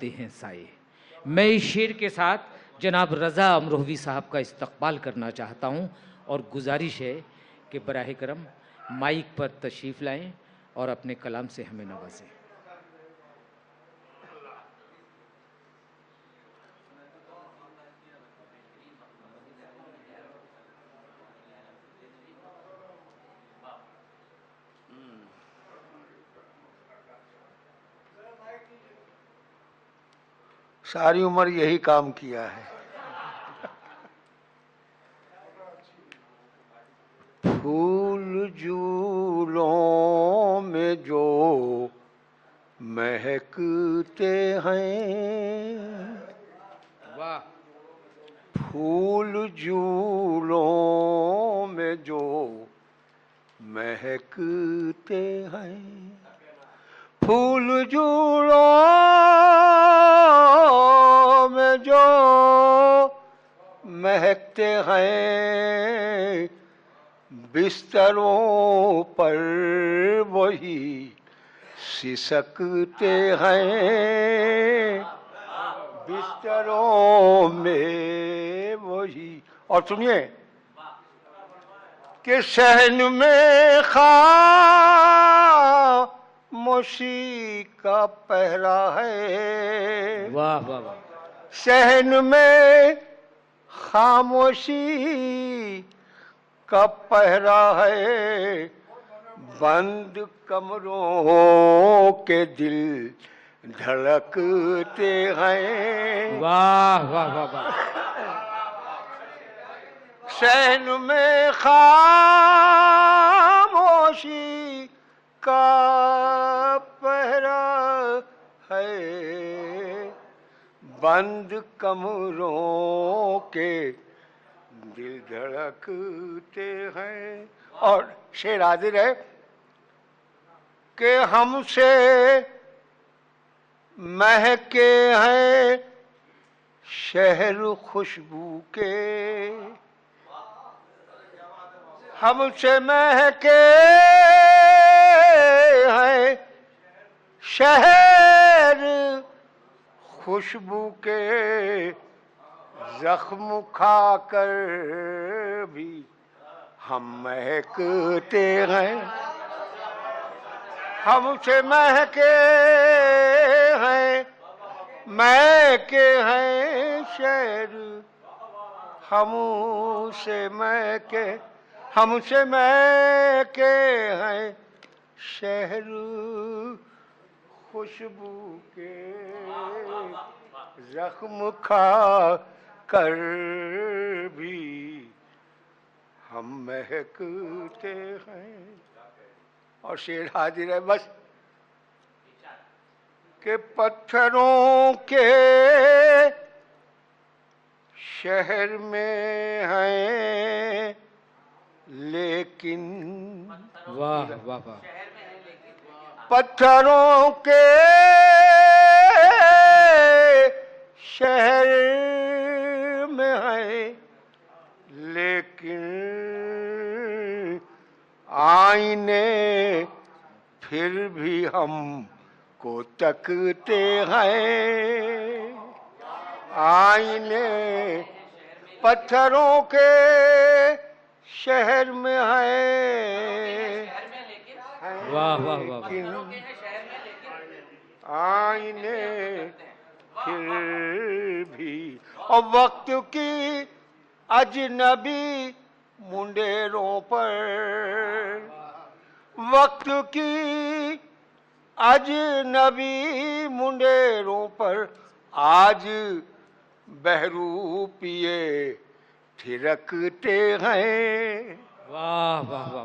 लगते हैं साए। मैं इस शेर के साथ जनाब रज़ा अमरोहवी साहब का इस्तकबाल करना चाहता हूँ और गुजारिश है कि बराह करम माइक पर तशरीफ़ लाएं और अपने कलाम से हमें नवाजें। सारी उम्र यही काम किया है। फूल जूलों में जो महकते हैं, वाह। फूल जूलों में जो महकते हैं, फूल जूलों में जो महकते हैं, बिस्तरों पर वही सिसकते हैं, बिस्तरों में वही। और सुनिए कि सहन में खामोशी का पहरा है। वाह वाह वाह। सहन में खामोशी का पहरा है, बंद कमरों के दिल धड़कते हैं। वाह वाह वाह वाह। सहन में खामोशी का पहरा है, बंद कमरों के दिल धड़कते हैं। और शेर हाजिर है कि हमसे महके हैं शहर खुशबू के, हमसे महके हैं शहर खुशबू के, जख्म खाकर भी हम महकते हैं। हमसे महके हैं, महके हैं शहर, हमसे महके, हमसे महके हैं शहर खुशबू के, जख्म खा कर भी हम महकते हैं। और शेर हाजिर है बस कि पत्थरों के शहर में हैं लेकिन, वाह वाह वाह। पत्थरों के शहर में है लेकिन, आईने फिर भी हमको तकते हैं। आईने पत्थरों के शहर में है, वाह वाह वाह। आईने फिर भी। और वक्त की अजनबी मुंडेरों पर, वक्त की अजनबी मुंडेरों पर आज बहरूपिये थिरकते हैं। वाह वाह वाह।